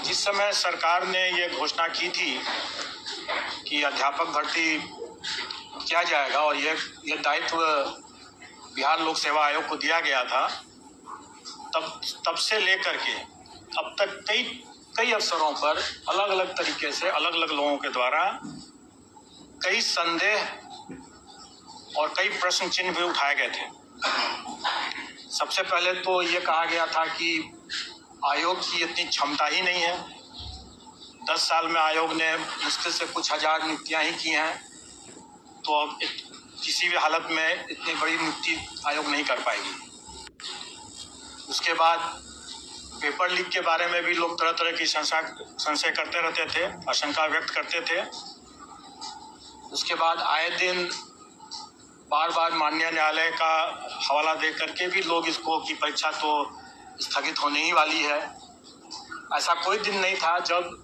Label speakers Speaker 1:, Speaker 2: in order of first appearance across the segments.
Speaker 1: जिस समय सरकार ने ये घोषणा की थी कि अध्यापक भर्ती किया जाएगा और ये दायित्व बिहार लोक सेवा आयोग को दिया गया था, तब से लेकर के अब तक कई अवसरों पर अलग अलग तरीके से अलग अलग लोगों के द्वारा कई संदेह और कई प्रश्न चिन्ह भी उठाए गए थे। सबसे पहले तो ये कहा गया था कि आयोग की इतनी क्षमता ही नहीं है। 10 साल में आयोग ने मुश्किल से कुछ हजार नियुक्तियां ही की हैं, तो अब किसी भी हालत में इतनी बड़ी नियुक्ति आयोग नहीं कर पाएगी। उसके बाद पेपर लीक के बारे में भी लोग तरह तरह की संशय करते रहते थे, आशंका व्यक्त करते थे। उसके बाद आए दिन बार बार माननीय न्यायालय का हवाला दे करके भी लोग इसको की परीक्षा तो स्थगित होने ही वाली है। ऐसा कोई दिन नहीं था जब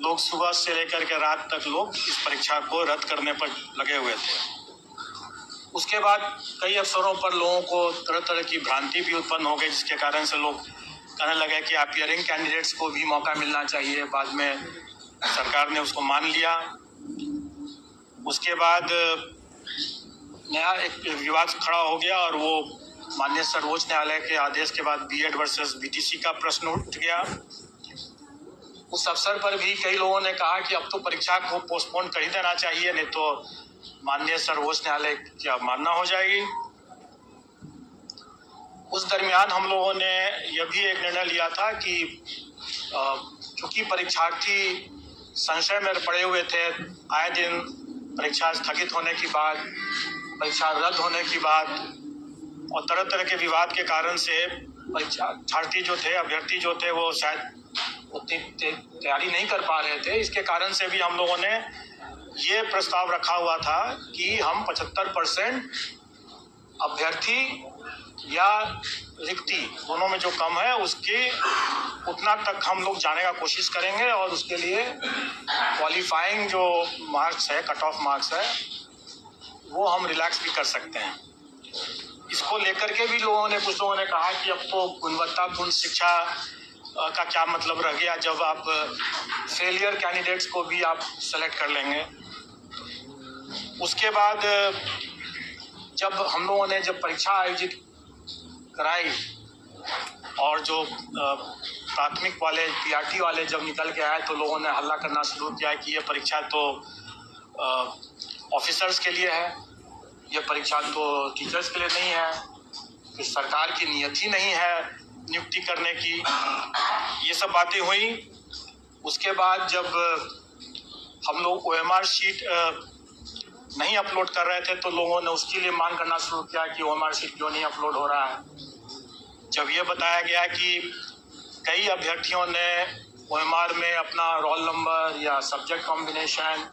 Speaker 1: लोग सुबह से लेकर के रात तक लोग इस परीक्षा को रद्द करने पर लगे हुए थे। उसके बाद कई अवसरों पर लोगों को तरह तरह की भ्रांति भी उत्पन्न हो गई, जिसके कारण से लोग कहने लगे कि अपीयरिंग कैंडिडेट्स को भी मौका मिलना चाहिए। बाद में सरकार ने उसको मान लिया। उसके बाद नया एक विवाद खड़ा हो गया और वो माननीय सर्वोच्च न्यायालय के आदेश के बाद बीएड वर्सेस बीटीसी का प्रश्न उठ गया। उस अवसर पर भी कई लोगों ने कहा कि अब तो परीक्षा को पोस्टपोन कर ही देना चाहिए, नहीं तो माननीय सर्वोच्च न्यायालय की अवमानना हो जाएगी। उस दरमियान हम लोगों ने यह भी एक निर्णय लिया था कि चूंकि परीक्षार्थी संशय में पड़े हुए थे, आए दिन परीक्षा स्थगित होने के बाद, परीक्षा रद्द होने के बाद और तरह तरह के विवाद के कारण से परीक्षार्थी जो थे, अभ्यर्थी जो थे, वो शायद उतनी तैयारी नहीं कर पा रहे थे। इसके कारण से भी हम लोगों ने ये प्रस्ताव रखा हुआ था कि हम 75% अभ्यर्थी या रिक्ति दोनों में जो कम है उसकी उतना तक हम लोग जाने का कोशिश करेंगे और उसके लिए क्वालिफाइंग जो मार्क्स है, कट ऑफ मार्क्स है, वो हम रिलैक्स भी कर सकते हैं। इसको लेकर के भी कुछ लोगों ने कहा कि अब तो गुणवत्तापूर्ण शिक्षा का क्या मतलब रह गया जब आप फेलियर कैंडिडेट्स को भी आप सेलेक्ट कर लेंगे। उसके बाद जब हम लोगों ने परीक्षा आयोजित कराई और जो प्राथमिक वाले पीआरटी वाले जब निकल के आए तो लोगों ने हल्ला करना शुरू किया कि ये परीक्षा तो ऑफिसर्स के लिए है, ये परीक्षा तो टीचर्स के लिए नहीं है, कि सरकार की नियत ही नहीं है नियुक्ति करने की। ये सब बातें हुई। उसके बाद जब हम लोग ओएमआर शीट नहीं अपलोड कर रहे थे तो लोगों ने उसके लिए मांग करना शुरू किया कि ओएमआर शीट क्यों नहीं अपलोड हो रहा है। जब ये बताया गया कि कई अभ्यर्थियों ने ओएमआर में अपना रोल नंबर या सब्जेक्ट कॉम्बिनेशन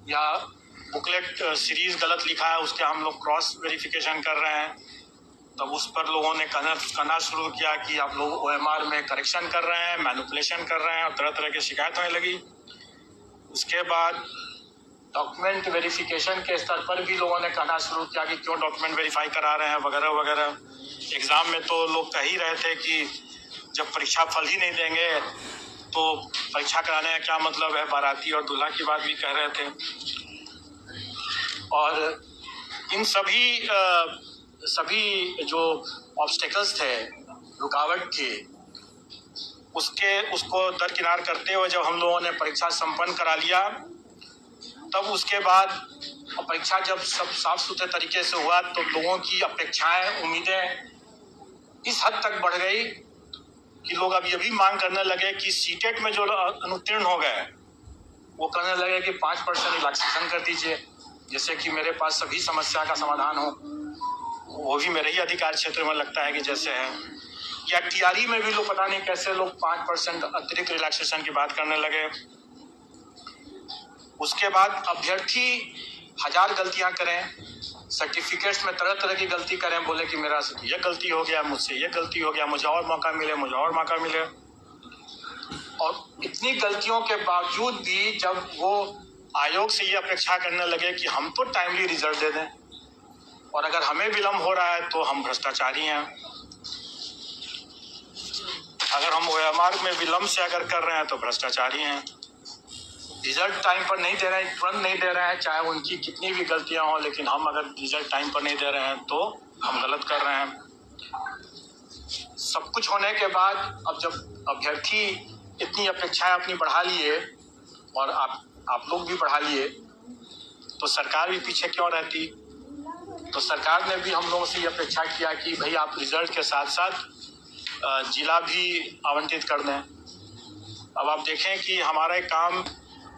Speaker 1: या बुकलेट सीरीज गलत लिखा है, उसके हम लोग क्रॉस वेरिफिकेशन कर रहे हैं, तब उस पर लोगों ने कहना शुरू किया कि आप लोग ओएमआर में करेक्शन कर रहे हैं, मैनिपुलेशन कर रहे हैं और तरह तरह की शिकायत होने लगी। उसके बाद डॉक्यूमेंट वेरिफिकेशन के स्तर पर भी लोगों ने कहना शुरू किया कि क्यों डॉक्यूमेंट वेरीफाई करा रहे हैं वगैरह वगैरह। एग्ज़ाम में तो लोग कह ही रहे थे कि जब परीक्षा फल ही नहीं देंगे तो परीक्षा कराने का क्या मतलब है, बाराती और दूल्हा की बात भी कह रहे थे। और इन सभी जो ऑब्स्टेकल्स थे, रुकावट थी, उसको दरकिनार करते हुए जब हम लोगों ने परीक्षा संपन्न करा लिया, तब उसके बाद परीक्षा जब सब साफ सुथरे तरीके से हुआ तो लोगों की अपेक्षाएं, उम्मीदें इस हद तक बढ़ गई कि लोग अब ये भी मांग करने लगे कि सीटेट में जो अनुत्तीर्ण हो गए वो कहने लगे कि 5% रिलैक्सेशन कर दीजिए, जैसे कि मेरे पास सभी समस्या का समाधान हो। वो भी मेरे ही अधिकार क्षेत्र में लगता है कि जैसे है। या टीआरई में भी लोग पता नहीं कैसे लोग 5% अतिरिक्त रिलैक्सेशन की बात करने लगे। उसके बाद अभ्यर्थी 1000 गलतियां करें, सर्टिफिकेट्स में तरह तरह की गलती करें, बोले कि मेरा से ये गलती हो गया, मुझसे ये गलती हो गया, मुझे और मौका मिले, मुझे और मौका मिले। और इतनी गलतियों के बावजूद भी जब वो आयोग से ये अपेक्षा करने लगे कि हम तो टाइमली रिजल्ट दे दें और अगर हमें विलम्ब हो रहा है तो हम भ्रष्टाचारी हैं। अगर हम OMR में विलम्ब से अगर कर रहे हैं तो भ्रष्टाचारी हैं। रिजल्ट टाइम पर नहीं दे रहे हैं, तुरंत नहीं दे रहे हैं, चाहे उनकी कितनी भी गलतियां हों, लेकिन हम अगर रिजल्ट टाइम पर नहीं दे रहे हैं तो हम गलत कर रहे हैं। सब कुछ होने के बाद अब जब अभ्यर्थी इतनी अपेक्षाएं अपनी बढ़ा लिए और आप लोग भी बढ़ा लिए, तो सरकार भी पीछे क्यों रहती। तो सरकार ने भी हम लोगों से ये अपेक्षा किया कि भाई आप रिजल्ट के साथ साथ जिला भी आवंटित कर दें। अब आप देखें कि हमारे काम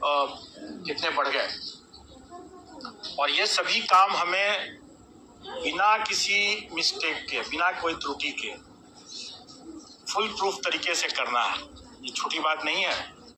Speaker 1: कितने बढ़ गए, और ये सभी काम हमें बिना किसी मिस्टेक के, बिना कोई त्रुटि के फुल प्रूफ तरीके से करना है। ये छोटी बात नहीं है।